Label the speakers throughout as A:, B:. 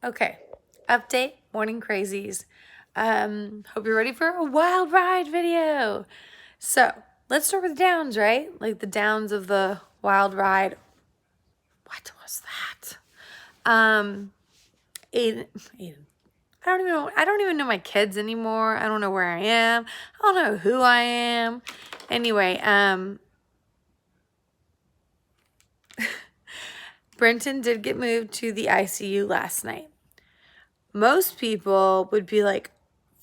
A: Okay, update, morning crazies. Hope you're ready for a wild ride video. So let's start with the downs, right? Like the downs of the wild ride. What was that? Aiden. I don't even know my kids anymore. I don't know where I am. I don't know who I am. Anyway, Brenton did get moved to the ICU last night. Most people would be like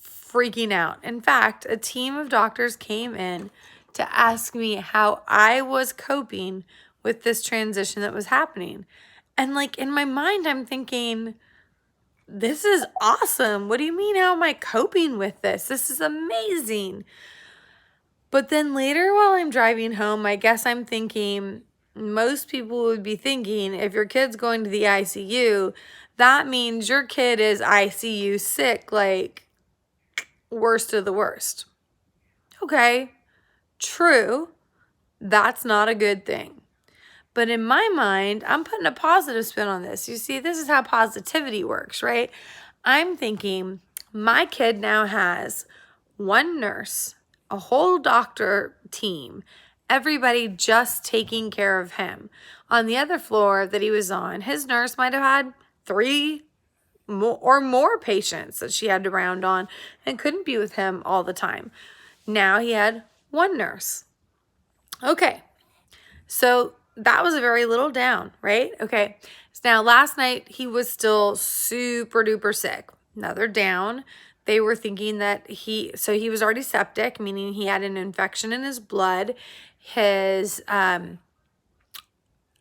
A: freaking out. In fact, a team of doctors came in to ask me how I was coping with this transition that was happening. And like in my mind, I'm thinking, this is awesome. What do you mean? How am I coping with this? This is amazing. But then later while I'm driving home, I guess I'm thinking, most people would be thinking, if your kid's going to the ICU, that means your kid is ICU sick, like worst of the worst. Okay, true. That's not a good thing. But in my mind, I'm putting a positive spin on this. You see, this is how positivity works, right? I'm thinking my kid now has one nurse, a whole doctor team, everybody just taking care of him. On the other floor that he was on, his nurse might have had 3 or more patients that she had to round on and couldn't be with him all the time. Now he had one nurse. Okay, so that was a very little down, right? Okay, so now last night he was still super duper sick. Another down. They were thinking that he was already septic, meaning he had an infection in his blood. He had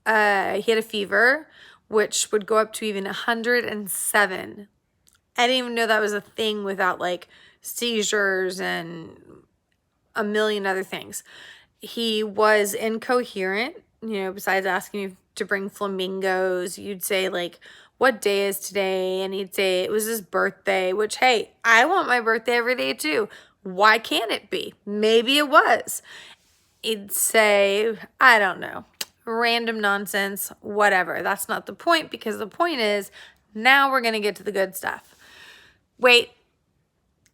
A: a fever, which would go up to even 107. I didn't even know that was a thing without like seizures and a million other things. He was incoherent, besides asking you to bring flamingos. You'd say like, what day is today? And he'd say it was his birthday, which, hey, I want my birthday every day too. Why can't it be? Maybe it was. He'd say, I don't know, random nonsense, whatever. That's not the point, because the point is now we're going to get to the good stuff. Wait,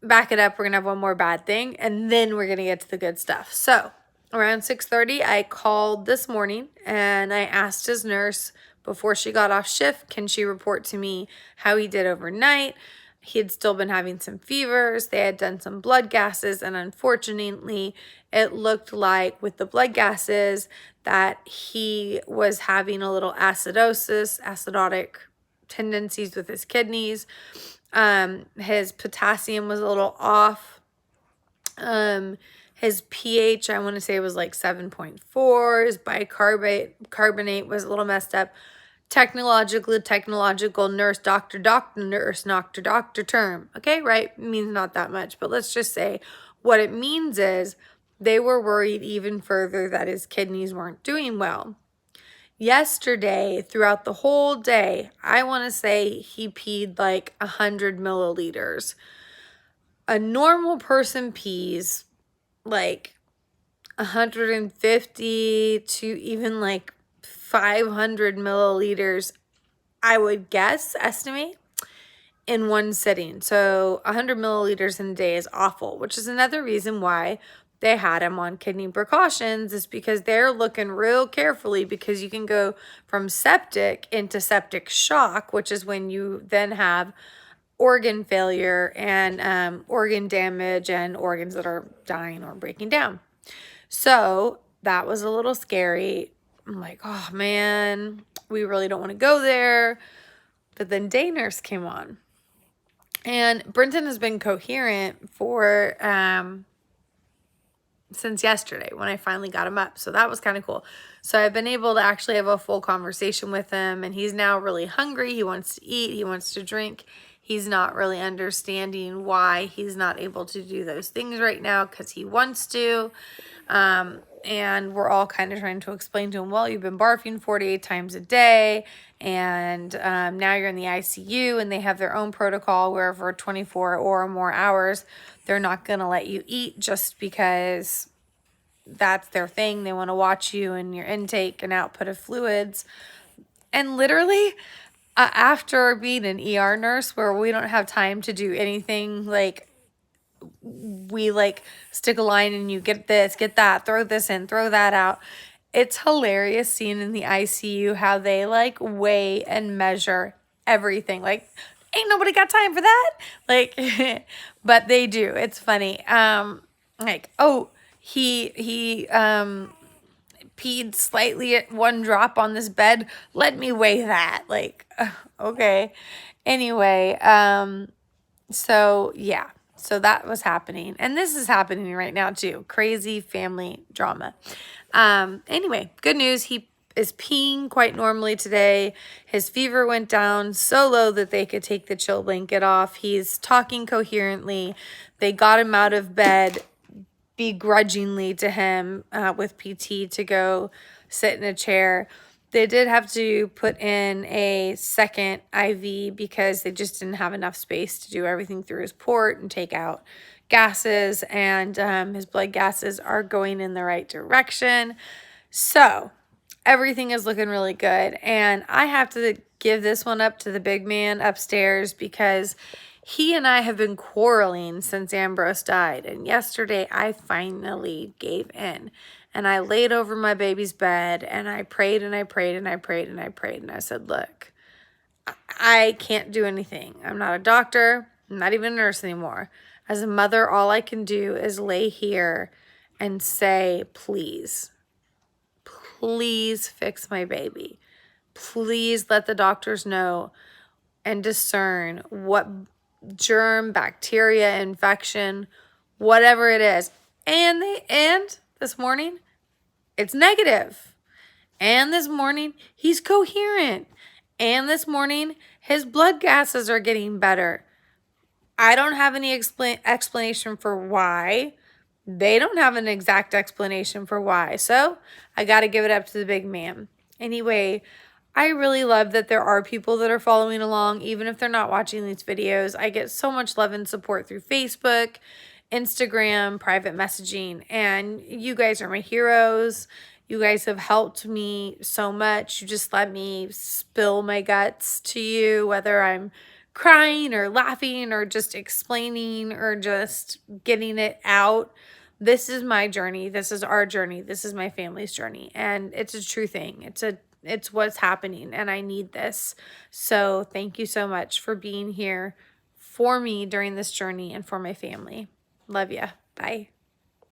A: back it up. We're going to have one more bad thing, and then we're going to get to the good stuff. So around 6:30, I called this morning and I asked his nurse before she got off shift, can she report to me how he did overnight? He had still been having some fevers. They had done some blood gases, and unfortunately, it looked like with the blood gases that he was having a little acidotic tendencies with his kidneys. His potassium was a little off. His pH, I want to say, was like 7.4. His bicarbonate was a little messed up. Technological nurse, doctor term. Okay, right? It means not that much, but let's just say what it means is they were worried even further that his kidneys weren't doing well. Yesterday, throughout the whole day, I want to say he peed like 100 milliliters. A normal person pees like 150 to even like 500 milliliters, I would estimate, in one sitting. So 100 milliliters in a day is awful, which is another reason why they had him on kidney precautions, is because they're looking real carefully, because you can go from septic into septic shock, which is when you then have organ failure and organ damage and organs that are dying or breaking down. So that was a little scary. I'm like, oh man, we really don't want to go there. But then day nurse came on. And Brenton has been coherent for since yesterday when I finally got him up. So that was kind of cool. So I've been able to actually have a full conversation with him, and he's now really hungry. He wants to eat. He wants to drink. He's not really understanding why he's not able to do those things right now, because he wants to. And we're all kind of trying to explain to him, well, you've been barfing 48 times a day, and now you're in the ICU, and they have their own protocol where for 24 or more hours, they're not going to let you eat just because that's their thing. They want to watch you and your intake and output of fluids. And literally, after being an ER nurse where we don't have time to do anything, like we like stick a line and you get this, get that, throw this in, throw that out. It's hilarious seeing in the ICU how they like weigh and measure everything. Like, ain't nobody got time for that. Like, but they do. It's funny. Like, oh, he peed slightly at one drop on this bed. Let me weigh that. Like, okay. Anyway, so yeah. So that was happening. And this is happening right now too. Crazy family drama. Anyway, good news. He is peeing quite normally today. His fever went down so low that they could take the chill blanket off. He's talking coherently. They got him out of bed begrudgingly to him with PT to go sit in a chair. They did have to put in a second IV because they just didn't have enough space to do everything through his port and take out gases, and his blood gases are going in the right direction. So everything is looking really good, and I have to give this one up to the big man upstairs because he and I have been quarreling since Ambrose died, and yesterday I finally gave in. And I laid over my baby's bed and I prayed and I prayed and I prayed and I prayed. And I said, look, I can't do anything. I'm not a doctor. I'm not even a nurse anymore. As a mother, all I can do is lay here and say, please, please fix my baby. Please let the doctors know and discern what germ, bacteria, infection, whatever it is. And this morning, it's negative. And this morning, he's coherent. And this morning, his blood gases are getting better. I don't have any explanation for why. They don't have an exact explanation for why. So I got to give it up to the big man. Anyway, I really love that there are people that are following along, even if they're not watching these videos. I get so much love and support through Facebook, Instagram, private messaging, and you guys are my heroes. You guys have helped me so much. You just let me spill my guts to you, whether I'm crying or laughing or just explaining or just getting it out. This is my journey. This is our journey. This is my family's journey. And it's a true thing. It's what's happening, and I need this. So thank you so much for being here for me during this journey and for my family. Love ya. Bye.